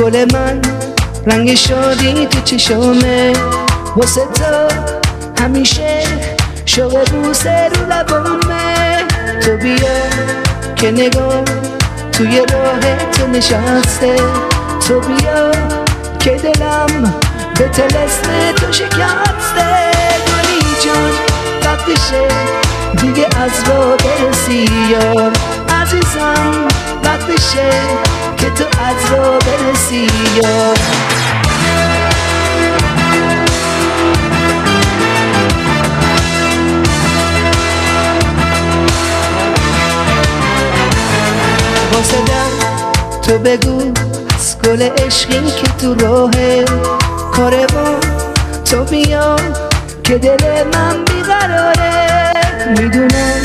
گل من رنگ شادی تو چشمه، واسه تو همیشه شوق بوسه رو لبامه. تو بیا که نگاه توی راه تو نشسته، تو بیا که دلم به طلسم تو شکسته. گلی جان وقتشه دیگه از را برسی یار، عزیزم وقتشه که تو از را برسی یار. واسه تو بگو از گل عشقی که تو راهه، کاروان تو بیا که دل من بیقراره. میدونم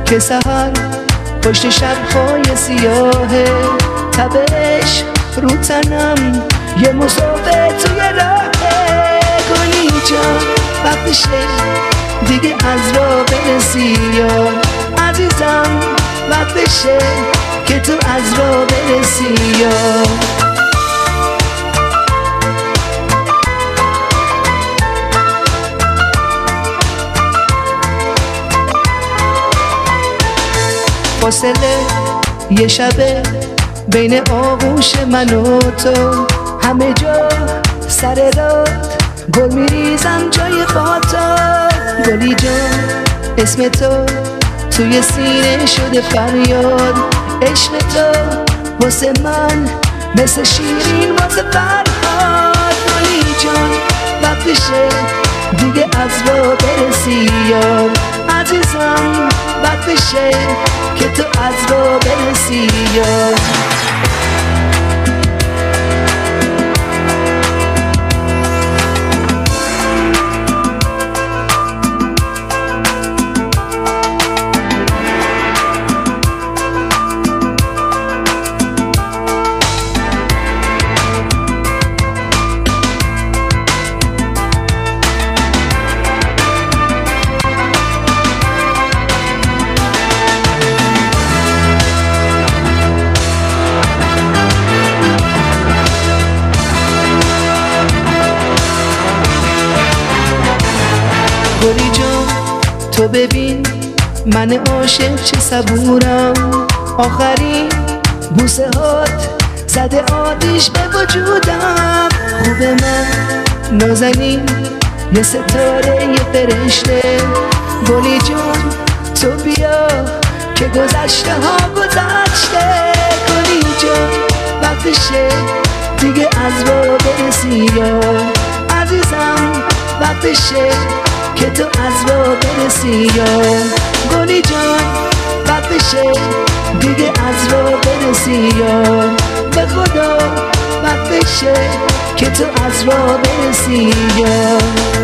که سحر پشت شب‌های سیاهه، تب عشق رو تنم یه مسافر توی راهه. گلی جان وقتشه دیگه از را برسی یار، عزیزم وقتشه که تو از را برسی یار. فاصله یه شبه بین آغوش من و تو، همه جا سر راه گل میریزم جای خاطا. گلی جان اسم تو توی سینه شده فریاد، عشق تو واسه من مثل شیرین واسه فرهاد. گلی جان وقتشه دیگه از را برسی یار، عزیزم وقتشه که تو از را برسی یار. گلی جان تو ببین من عاشق چه صبورم، آخرین بوسه هات زده آتیش به وجودم. خوب من نازنین یه ستاره یه فرشته، گلی جان تو بیا که گذشته ها گذشته. گلی جان وقتشه دیگه از را برسی یار، عزیزم وقتشه که تو از را برسی یار. گلی جان وقتشه دیگه از را برسی یار، به خدا وقتشه که تو از را برسی یار.